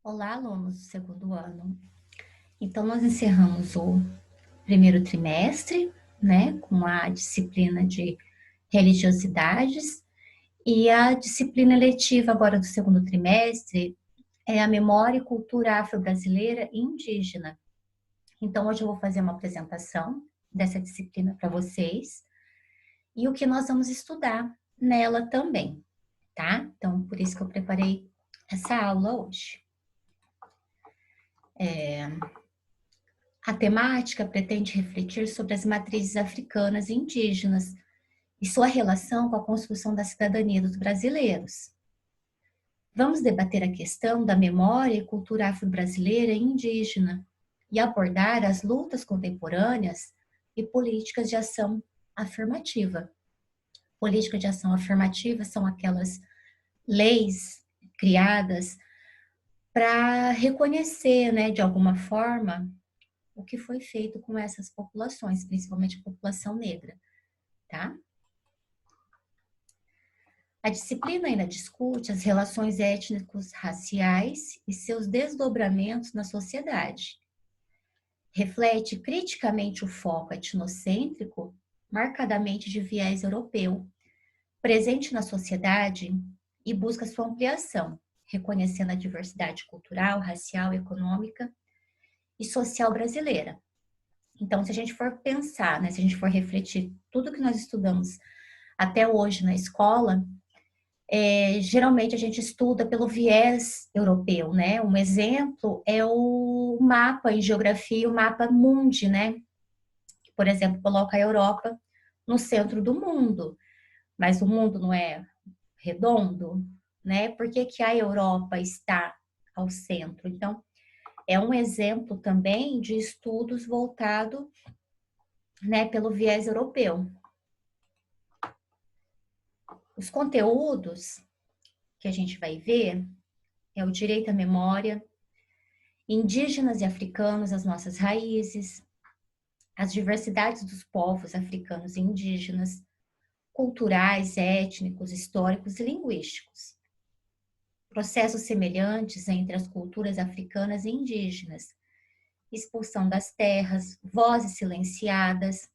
Olá, alunos do segundo ano. Então, nós encerramos o primeiro trimestre, né, com a disciplina de religiosidades, e a disciplina eletiva agora do segundo trimestre é a memória e cultura afro-brasileira e indígena. Então, hoje eu vou fazer uma apresentação dessa disciplina para vocês e o que nós vamos estudar nela também, tá? Então, por isso que eu preparei essa aula hoje. A temática pretende refletir sobre as matrizes africanas e indígenas e sua relação com a construção da cidadania dos brasileiros. Vamos debater a questão da memória e cultura afro-brasileira e indígena e abordar as lutas contemporâneas e políticas de ação afirmativa. Políticas de ação afirmativa são aquelas leis criadas para reconhecer, né, de alguma forma, o que foi feito com essas populações, principalmente a população negra, tá? A disciplina ainda discute as relações étnicos raciais e seus desdobramentos na sociedade. Reflete criticamente o foco etnocêntrico, marcadamente de viés europeu, presente na sociedade e busca sua ampliação, reconhecendo a diversidade cultural, racial, econômica e social brasileira. Então, se a gente for pensar, né, se a gente for refletir tudo que nós estudamos até hoje na escola, geralmente a gente estuda pelo viés europeu, né? Um exemplo é o mapa em geografia, o mapa mundi, né? Que, por exemplo, coloca a Europa no centro do mundo, mas o mundo não é redondo, né? Por que que a Europa está ao centro? Então, é um exemplo também de estudos voltado, né, pelo viés europeu. Os conteúdos que a gente vai ver é o direito à memória, indígenas e africanos, as nossas raízes, as diversidades dos povos africanos e indígenas, culturais, étnicos, históricos e linguísticos. Processos semelhantes entre as culturas africanas e indígenas, expulsão das terras, vozes silenciadas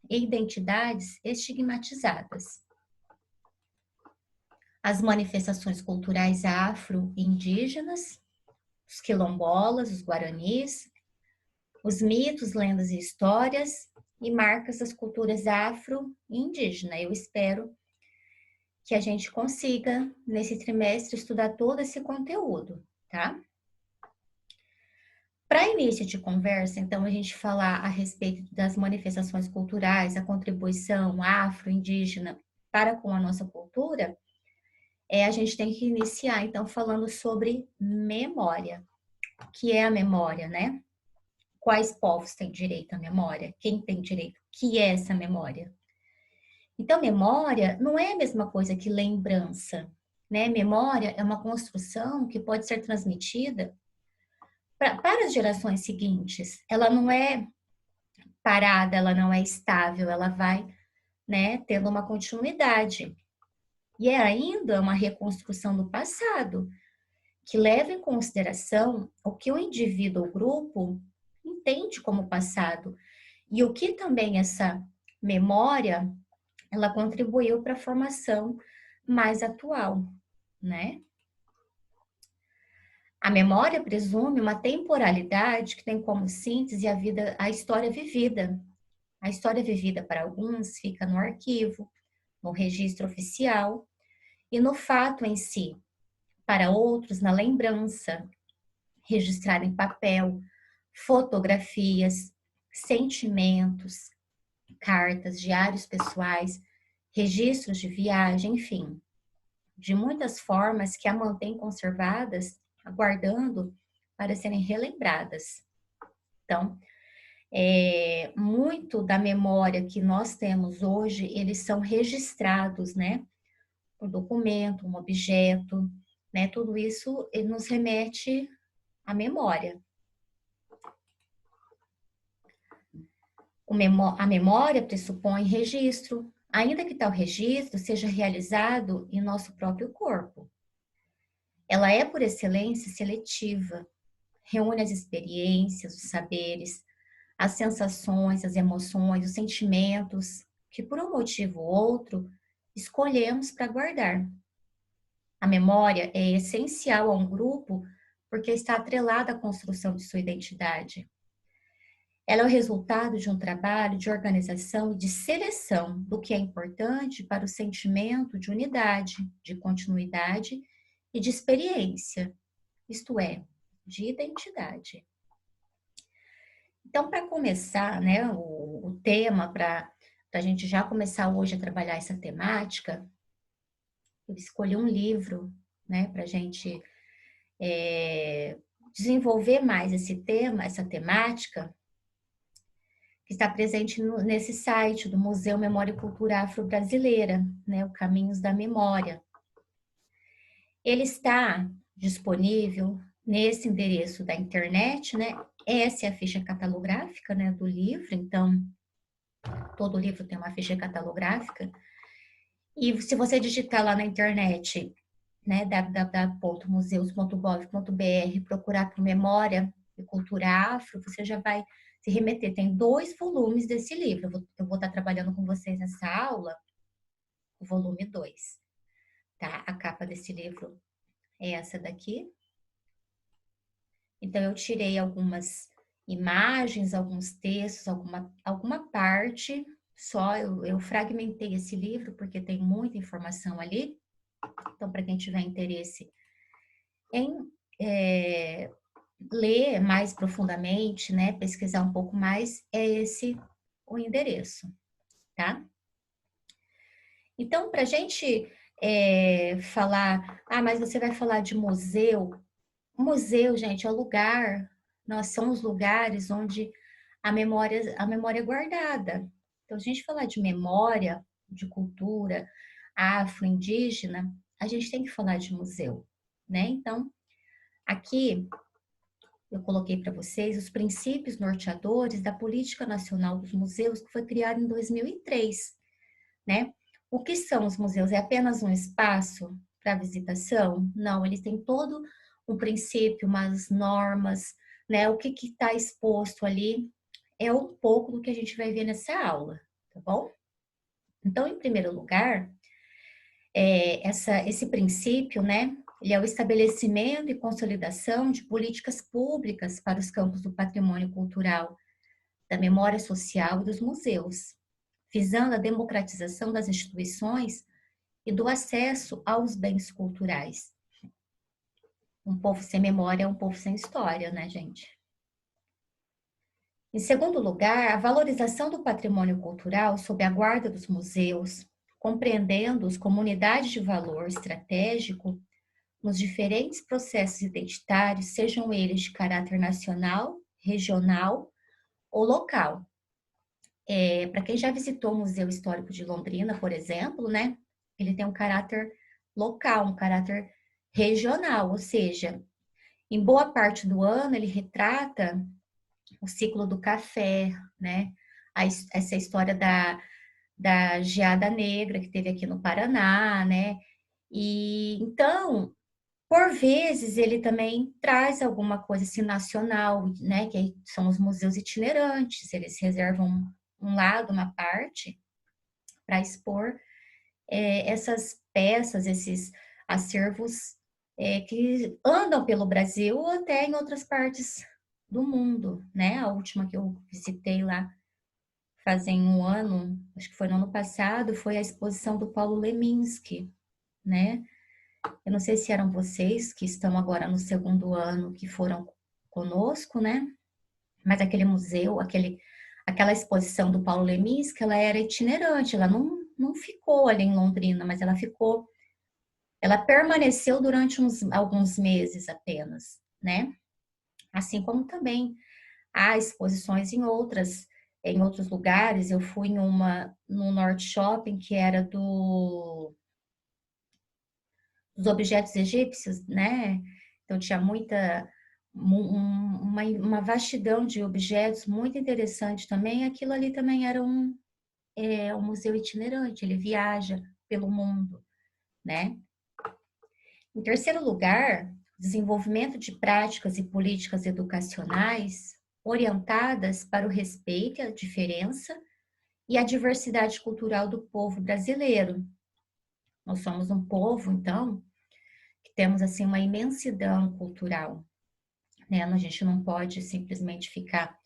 e identidades estigmatizadas. As manifestações culturais afro-indígenas, os quilombolas, os guaranis, os mitos, lendas e histórias e marcas das culturas afro e indígena. Eu espero que a gente consiga, nesse trimestre, estudar todo esse conteúdo, tá? Para início de conversa, então, a gente falar a respeito das manifestações culturais, a contribuição afro-indígena para com a nossa cultura, a gente tem que iniciar, então, falando sobre memória. O que é a memória, né? Quais povos têm direito à memória? Quem tem direito? O que é essa memória? Então, memória não é a mesma coisa que lembrança, né? Memória é uma construção que pode ser transmitida para as gerações seguintes. Ela não é parada, ela não é estável, ela vai, né, tendo uma continuidade. E é ainda uma reconstrução do passado, que leva em consideração o que o indivíduo ou grupo entende como passado e o que também essa memória ela contribuiu para a formação mais atual, né? A memória presume uma temporalidade que tem como síntese a vida, a história vivida. A história vivida para alguns fica no arquivo, no registro oficial e no fato em si. Para outros, na lembrança, registrar em papel, fotografias, sentimentos, cartas, diários pessoais, registros de viagem, enfim, de muitas formas que a mantêm conservadas, aguardando para serem relembradas. Então, muito da memória que nós temos hoje, eles são registrados, né? Um documento, um objeto, né? Tudo isso ele nos remete à memória. A memória pressupõe registro, ainda que tal registro seja realizado em nosso próprio corpo. Ela é, por excelência, seletiva, reúne as experiências, os saberes, as sensações, as emoções, os sentimentos, que por um motivo ou outro escolhemos para guardar. A memória é essencial a um grupo porque está atrelada à construção de sua identidade. Ela é o resultado de um trabalho de organização e de seleção do que é importante para o sentimento de unidade, de continuidade e de experiência, isto é, de identidade. Então, para começar, né, o tema, para a gente já começar hoje a trabalhar essa temática, eu escolhi um livro, né, para a gente desenvolver mais esse tema, essa temática, que está presente nesse site do Museu Memória e Cultura Afro-Brasileira, né, o Caminhos da Memória. Ele está disponível nesse endereço da internet, né? Essa é a ficha catalográfica, né, do livro, então todo livro tem uma ficha catalográfica. E se você digitar lá na internet, né, www.museus.gov.br, procurar por Memória e Cultura Afro, você já vai se remeter. Tem 2 volumes desse livro. Eu vou estar trabalhando com vocês nessa aula, o volume 2, tá? A capa desse livro é essa daqui. Então, eu tirei algumas imagens, alguns textos, alguma parte, só eu fragmentei esse livro, porque tem muita informação ali. Então, para quem tiver interesse em ler mais profundamente, né, pesquisar um pouco mais, é esse o endereço, tá? Então, para a gente falar, mas você vai falar de museu. O museu, gente, é o lugar, são os lugares onde a memória é guardada. Então, a gente falar de memória, de cultura afro-indígena, a gente tem que falar de museu, né? Então, aqui eu coloquei para vocês os princípios norteadores da Política Nacional dos Museus, que foi criada em 2003, né? O que são os museus? É apenas um espaço para visitação? Não, eles têm todo um princípio, umas normas, né? O que está exposto ali é um pouco do que a gente vai ver nessa aula, tá bom? Então, em primeiro lugar, esse princípio, né? Ele é o estabelecimento e consolidação de políticas públicas para os campos do patrimônio cultural, da memória social e dos museus, visando a democratização das instituições e do acesso aos bens culturais. Um povo sem memória é um povo sem história, né, gente? Em segundo lugar, a valorização do patrimônio cultural sob a guarda dos museus, compreendendo-os como unidade de valor estratégico nos diferentes processos identitários, sejam eles de caráter nacional, regional ou local. Para quem já visitou o Museu Histórico de Londrina, por exemplo, né, ele tem um caráter local, um caráter regional, ou seja, em boa parte do ano ele retrata o ciclo do café, né, essa história da geada negra que teve aqui no Paraná, né, e então, por vezes, ele também traz alguma coisa assim nacional, né, que são os museus itinerantes, eles reservam um lado, uma parte, para expor essas peças, esses acervos que andam pelo Brasil ou até em outras partes do mundo, né? A última que eu visitei lá fazem um ano, acho que foi no ano passado, foi a exposição do Paulo Leminski, né? Eu não sei se eram vocês que estão agora no segundo ano que foram conosco, né? Mas aquele museu, aquela exposição do Paulo Leminski, ela era itinerante, ela não ficou ali em Londrina, mas ela permaneceu durante alguns meses apenas, né? Assim como também há exposições em outros lugares. Eu fui no Norte Shopping, que era dos objetos egípcios, né? Então tinha uma vastidão de objetos muito interessante também. Aquilo ali também era um museu itinerante, ele viaja pelo mundo, né? Em terceiro lugar, desenvolvimento de práticas e políticas educacionais orientadas para o respeito à diferença e à diversidade cultural do povo brasileiro. Nós somos um povo, então, que temos assim uma imensidão cultural, né? A gente não pode simplesmente ficar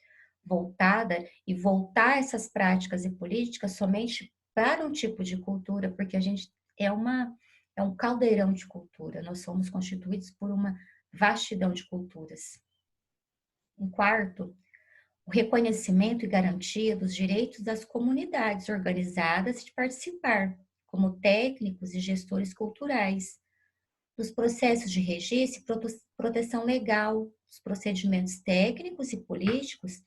voltada e voltar essas práticas e políticas somente para um tipo de cultura, porque a gente é um caldeirão de cultura. Nós somos constituídos por uma vastidão de culturas. Em quarto, o reconhecimento e garantia dos direitos das comunidades organizadas de participar, como técnicos e gestores culturais, dos processos de registro e proteção legal, dos procedimentos técnicos e políticos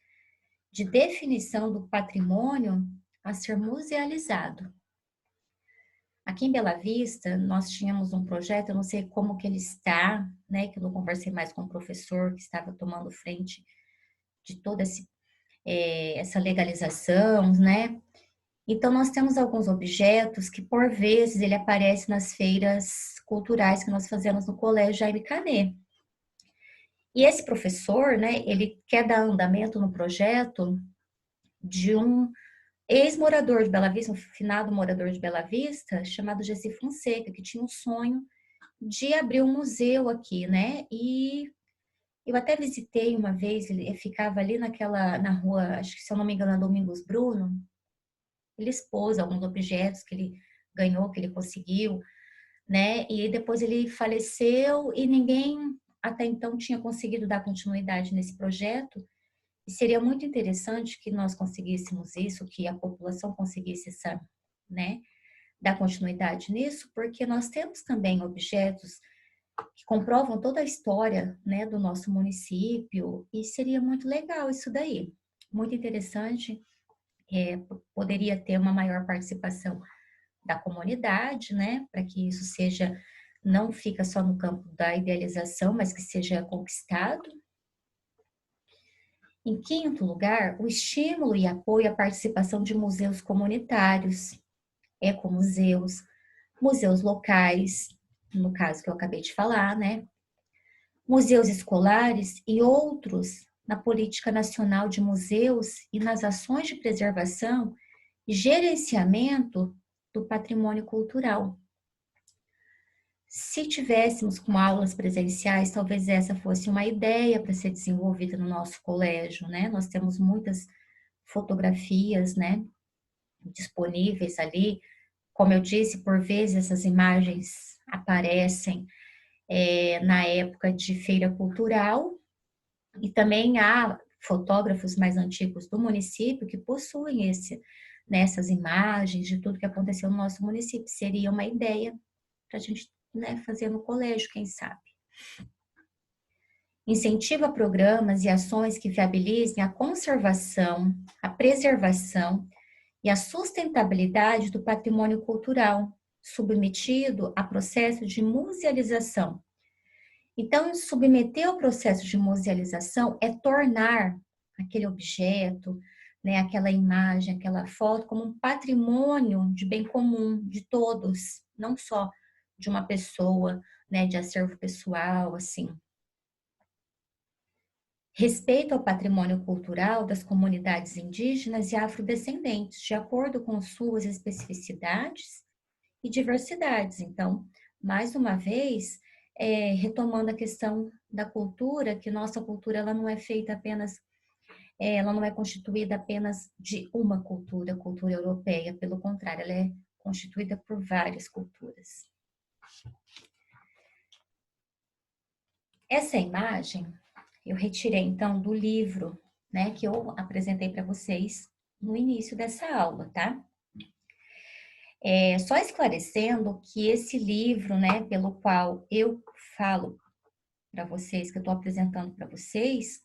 de definição do patrimônio a ser musealizado. Aqui em Bela Vista, nós tínhamos um projeto, eu não sei como que ele está, né, que eu não conversei mais com o professor que estava tomando frente de toda essa legalização, né? Então, nós temos alguns objetos que, por vezes, ele aparece nas feiras culturais que nós fazemos no Colégio Jaime Canet. E esse professor, né, ele quer dar andamento no projeto de um ex-morador de Bela Vista, um finado morador de Bela Vista, chamado Gessi Fonseca, que tinha um sonho de abrir um museu aqui, né? E eu até visitei uma vez, ele ficava ali na rua, acho que se eu não me engano, é Domingos Bruno. Ele expôs alguns objetos que ele ganhou, que ele conseguiu, né? E depois ele faleceu e ninguém até então tinha conseguido dar continuidade nesse projeto. E seria muito interessante que nós conseguíssemos isso, que a população conseguisse essa, né, dar continuidade nisso, porque nós temos também objetos que comprovam toda a história, né, do nosso município, e seria muito legal isso daí. Muito interessante, poderia ter uma maior participação da comunidade, né, para que isso seja, não fica só no campo da idealização, mas que seja conquistado. Em quinto lugar, o estímulo e apoio à participação de museus comunitários, ecomuseus, museus locais, no caso que eu acabei de falar, né? Museus escolares e outros na política nacional de museus e nas ações de preservação e gerenciamento do patrimônio cultural. Se tivéssemos com aulas presenciais, talvez essa fosse uma ideia para ser desenvolvida no nosso colégio, né? Nós temos muitas fotografias, né, disponíveis ali. Como eu disse, por vezes essas imagens aparecem na época de feira cultural e também há fotógrafos mais antigos do município que possuem nessas imagens de tudo que aconteceu no nosso município. Seria uma ideia para a gente, né, fazer no colégio, quem sabe. Incentiva programas e ações que viabilizem a conservação, a preservação e a sustentabilidade do patrimônio cultural, submetido a processo de musealização. Então, submeter ao processo de musealização é tornar aquele objeto, né, aquela imagem, aquela foto, como um patrimônio de bem comum de todos, não só de uma pessoa, né, de acervo pessoal, assim. Respeito ao patrimônio cultural das comunidades indígenas e afrodescendentes, de acordo com suas especificidades e diversidades. Então, mais uma vez, retomando a questão da cultura, que nossa cultura ela não é feita apenas, ela não é constituída apenas de uma cultura, cultura europeia, pelo contrário, ela é constituída por várias culturas. Essa imagem eu retirei então do livro, né, que eu apresentei para vocês no início dessa aula, tá? Só esclarecendo que esse livro, né, pelo qual eu falo para vocês, que eu estou apresentando para vocês,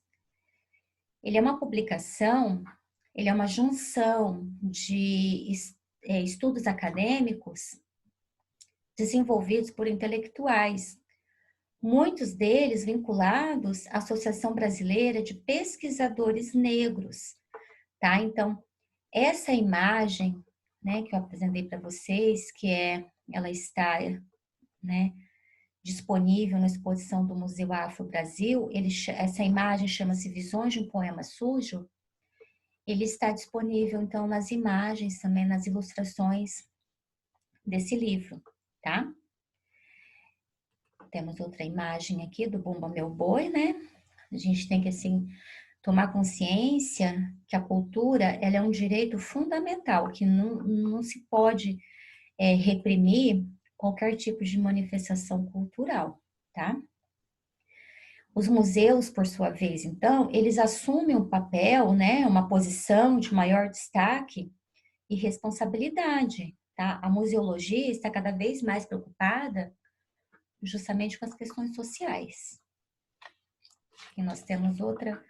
ele é uma publicação, ele é uma junção de estudos acadêmicos desenvolvidos por intelectuais, muitos deles vinculados à Associação Brasileira de Pesquisadores Negros, tá? Então, essa imagem, né, que eu apresentei para vocês, ela está, né, disponível na exposição do Museu Afro Brasil, essa imagem chama-se Visões de um Poema Sujo, ele está disponível, então, nas imagens, também nas ilustrações desse livro, tá? Temos outra imagem aqui do Bumba Meu Boi, né? A gente tem que, assim, tomar consciência que a cultura, ela é um direito fundamental, que não se pode reprimir qualquer tipo de manifestação cultural, tá? Os museus, por sua vez, então, eles assumem um papel, né, uma posição de maior destaque e responsabilidade, tá? A museologia está cada vez mais preocupada justamente com as questões sociais. E nós temos outra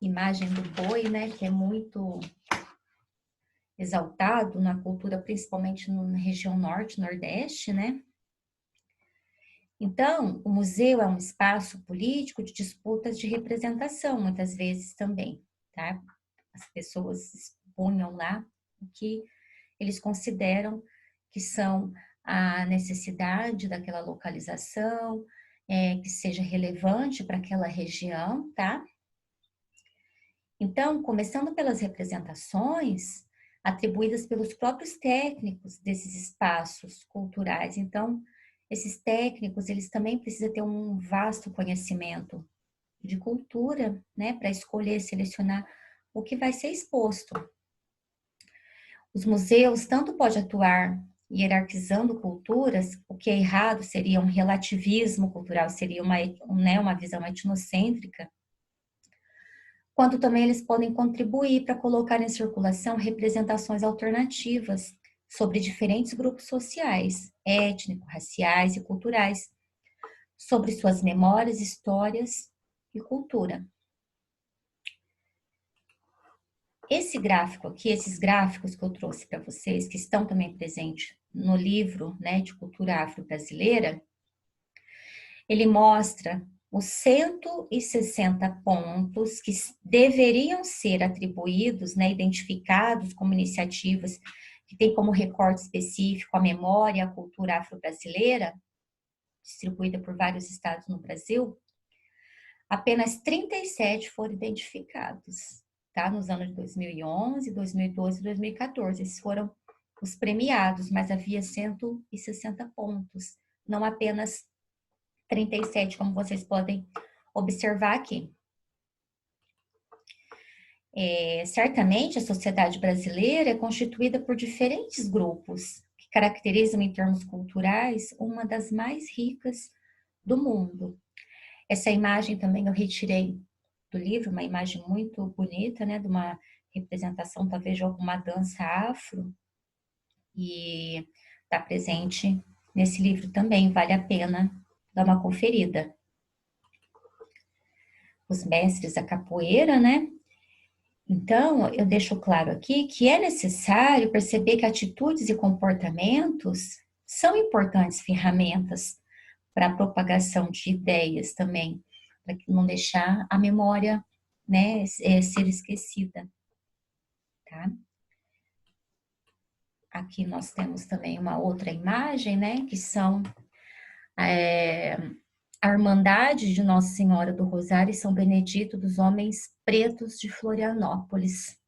imagem do boi, né, que é muito exaltado na cultura, principalmente na região norte, nordeste, né? Então, o museu é um espaço político de disputas de representação, muitas vezes também, tá? As pessoas expunham lá o que eles consideram que são a necessidade daquela localização, que seja relevante para aquela região, tá? Então, começando pelas representações atribuídas pelos próprios técnicos desses espaços culturais. Então, esses técnicos, eles também precisam ter um vasto conhecimento de cultura, né, para escolher, selecionar o que vai ser exposto. Os museus tanto podem atuar hierarquizando culturas, o que é errado seria um relativismo cultural, seria uma visão etnocêntrica, quanto também eles podem contribuir para colocar em circulação representações alternativas sobre diferentes grupos sociais, étnicos, raciais e culturais, sobre suas memórias, histórias e cultura. Esse gráfico aqui, esses gráficos que eu trouxe para vocês, que estão também presentes no livro, né, de cultura afro-brasileira, ele mostra os 160 pontos que deveriam ser atribuídos, né, identificados como iniciativas que têm como recorte específico a memória e a cultura afro-brasileira, distribuída por vários estados no Brasil. Apenas 37 foram identificados, tá? Nos anos de 2011, 2012 e 2014. Esses foram os premiados, mas havia 160 pontos, não apenas 37, como vocês podem observar aqui. Certamente, a sociedade brasileira é constituída por diferentes grupos, que caracterizam, em termos culturais, uma das mais ricas do mundo. Essa imagem também eu retirei do livro, uma imagem muito bonita, né, de uma representação, talvez, de alguma dança afro, e está presente nesse livro também, vale a pena dar uma conferida. Os mestres da capoeira, né? Então, eu deixo claro aqui que é necessário perceber que atitudes e comportamentos são importantes ferramentas para a propagação de ideias também, para não deixar a memória, né, ser esquecida, tá? Aqui nós temos também uma outra imagem, né, que são a Irmandade de Nossa Senhora do Rosário e São Benedito dos Homens Pretos de Florianópolis.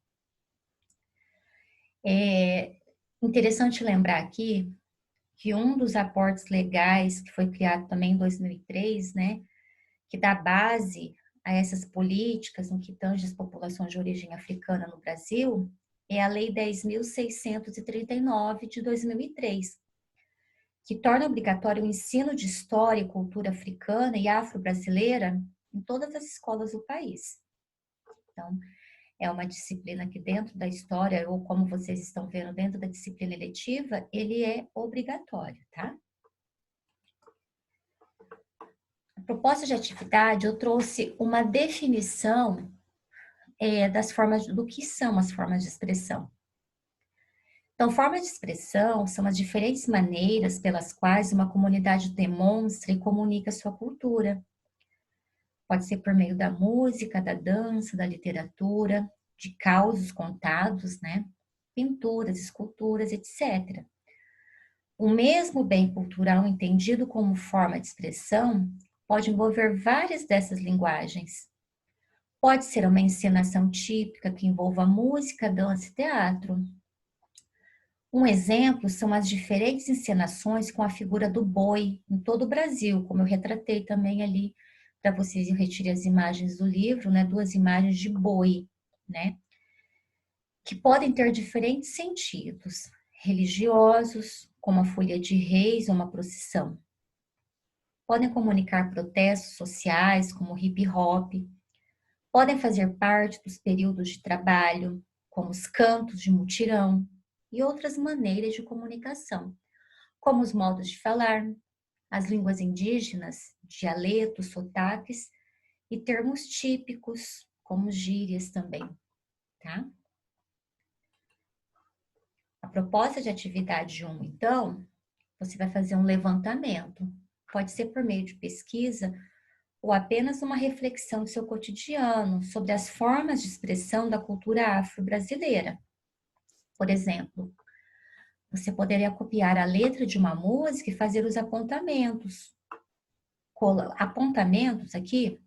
É interessante lembrar aqui que um dos aportes legais que foi criado também em 2003, né, que dá base a essas políticas no que tange as populações de origem africana no Brasil, é a Lei 10.639 de 2003, que torna obrigatório o ensino de história e cultura africana e afro-brasileira em todas as escolas do país. Então, é uma disciplina que dentro da história, ou como vocês estão vendo, dentro da disciplina eletiva, ele é obrigatório, tá? A proposta de atividade, eu trouxe uma definição das formas, do que são as formas de expressão. Então, formas de expressão são as diferentes maneiras pelas quais uma comunidade demonstra e comunica sua cultura. Pode ser por meio da música, da dança, da literatura, de causos contados, né? Pinturas, esculturas, etc. O mesmo bem cultural entendido como forma de expressão pode envolver várias dessas linguagens. Pode ser uma encenação típica que envolva música, dança e teatro. Um exemplo são as diferentes encenações com a figura do boi em todo o Brasil, como eu retratei também ali para vocês. Eu retirei as imagens do livro, né? 2 imagens de boi, né? Que podem ter diferentes sentidos, religiosos, como a folia de reis ou uma procissão. Podem comunicar protestos sociais, como o hip hop. Podem fazer parte dos períodos de trabalho, como os cantos de mutirão e outras maneiras de comunicação, como os modos de falar, as línguas indígenas, dialetos, sotaques e termos típicos, como gírias também, tá? A proposta de atividade 1, então, você vai fazer um levantamento. Pode ser por meio de pesquisa ou apenas uma reflexão do seu cotidiano sobre as formas de expressão da cultura afro-brasileira. Por exemplo, você poderia copiar a letra de uma música e fazer os apontamentos. Apontamentos aqui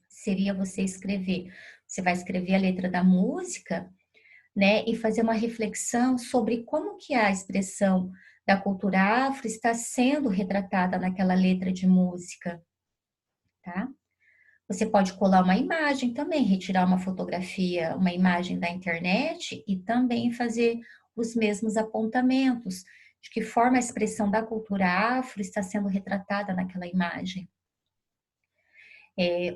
seria você vai escrever a letra da música, né, e fazer uma reflexão sobre como que a expressão da cultura afro está sendo retratada naquela letra de música, tá? Você pode colar uma imagem também, retirar uma fotografia, uma imagem da internet e também fazer os mesmos apontamentos, de que forma a expressão da cultura afro está sendo retratada naquela imagem.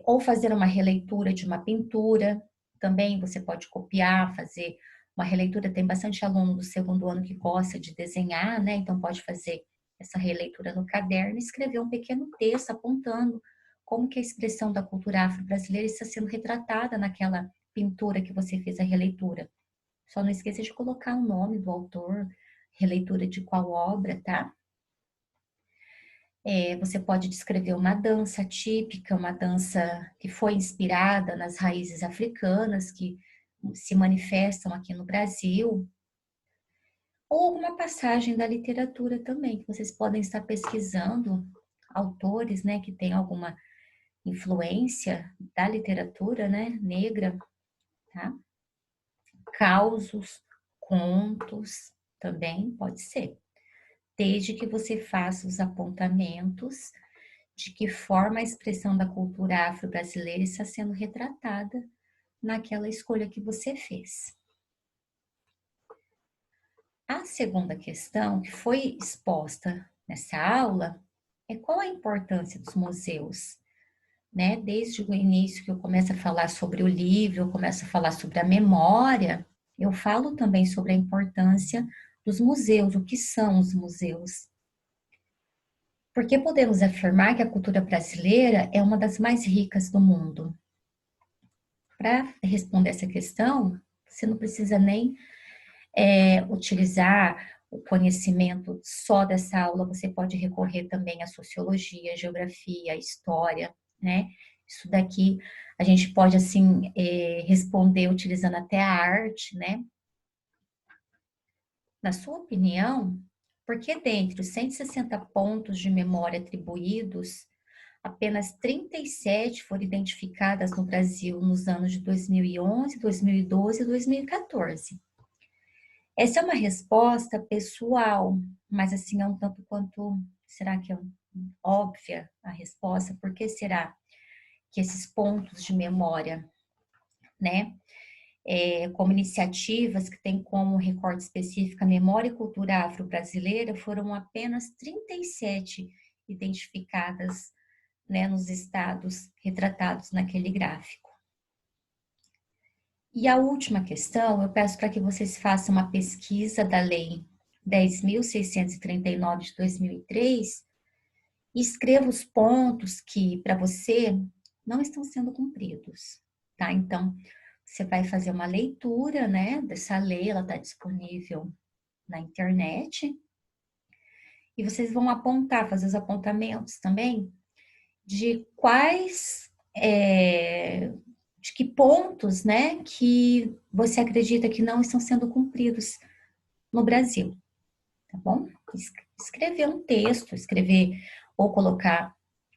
Ou fazer uma releitura de uma pintura, também você pode copiar, fazer uma releitura. Tem bastante aluno do 2º ano que gosta de desenhar, né? Então pode fazer essa releitura no caderno e escrever um pequeno texto apontando como que a expressão da cultura afro-brasileira está sendo retratada naquela pintura que você fez a releitura. Só não esqueça de colocar o nome do autor, releitura de qual obra, tá? Você pode descrever uma dança típica, uma dança que foi inspirada nas raízes africanas, que se manifestam aqui no Brasil, ou alguma passagem da literatura também, que vocês podem estar pesquisando autores, né, que têm alguma influência da literatura, né, negra, tá? Causos, contos, também pode ser, desde que você faça os apontamentos de que forma a expressão da cultura afro-brasileira está sendo retratada naquela escolha que você fez. A segunda questão que foi exposta nessa aula é qual a importância dos museus, né? Desde o início que eu começo a falar sobre o livro, eu começo a falar sobre a memória, eu falo também sobre a importância dos museus, o que são os museus. Porque podemos afirmar que a cultura brasileira é uma das mais ricas do mundo. Para responder essa questão, você não precisa nem utilizar o conhecimento só dessa aula, você pode recorrer também à sociologia, geografia, história, né? Isso daqui a gente pode, assim, responder utilizando até a arte, né? Na sua opinião, por que dentre os 160 pontos de memória atribuídos, apenas 37 foram identificadas no Brasil nos anos de 2011, 2012 e 2014? Essa é uma resposta pessoal, mas assim é um tanto quanto, será que é óbvia a resposta? Por que será que esses pontos de memória, né, como iniciativas que têm como recorte específico a memória e cultura afro-brasileira, foram apenas 37 identificadas, né, nos estados retratados naquele gráfico? E a última questão, eu peço para que vocês façam uma pesquisa da Lei 10.639 de 2003 e escreva os pontos que, para você, não estão sendo cumpridos, tá? Então, você vai fazer uma leitura, né, dessa lei, ela está disponível na internet, e vocês vão apontar, fazer os apontamentos também de quais, de que pontos, né, que você acredita que não estão sendo cumpridos no Brasil, tá bom? escrever um texto, escrever ou colocar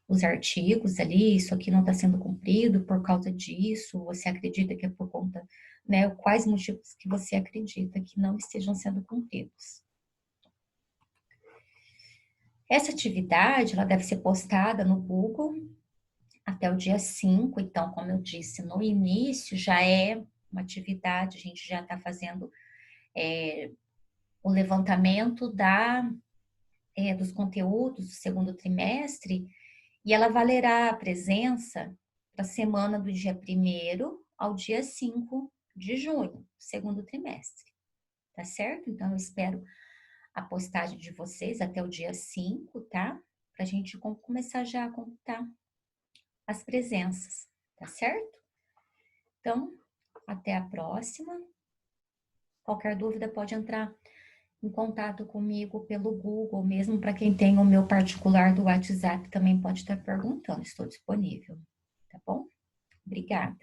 os artigos ali, isso aqui não está sendo cumprido por causa disso, você acredita que é por conta, né, quais motivos que você acredita que não estejam sendo cumpridos. Essa atividade, ela deve ser postada no Google até o dia 5, então, como eu disse, no início já é uma atividade, a gente já está fazendo o levantamento dos conteúdos do segundo trimestre, e ela valerá a presença para a semana do dia 1º ao dia 5 de junho, segundo trimestre, tá certo? Então, eu espero a postagem de vocês até o dia 5, tá? Para a gente começar já a contar as presenças, tá certo? Então, até a próxima. Qualquer dúvida pode entrar em contato comigo pelo Google, mesmo para quem tem o meu particular do WhatsApp também pode estar perguntando, estou disponível, tá bom? Obrigada.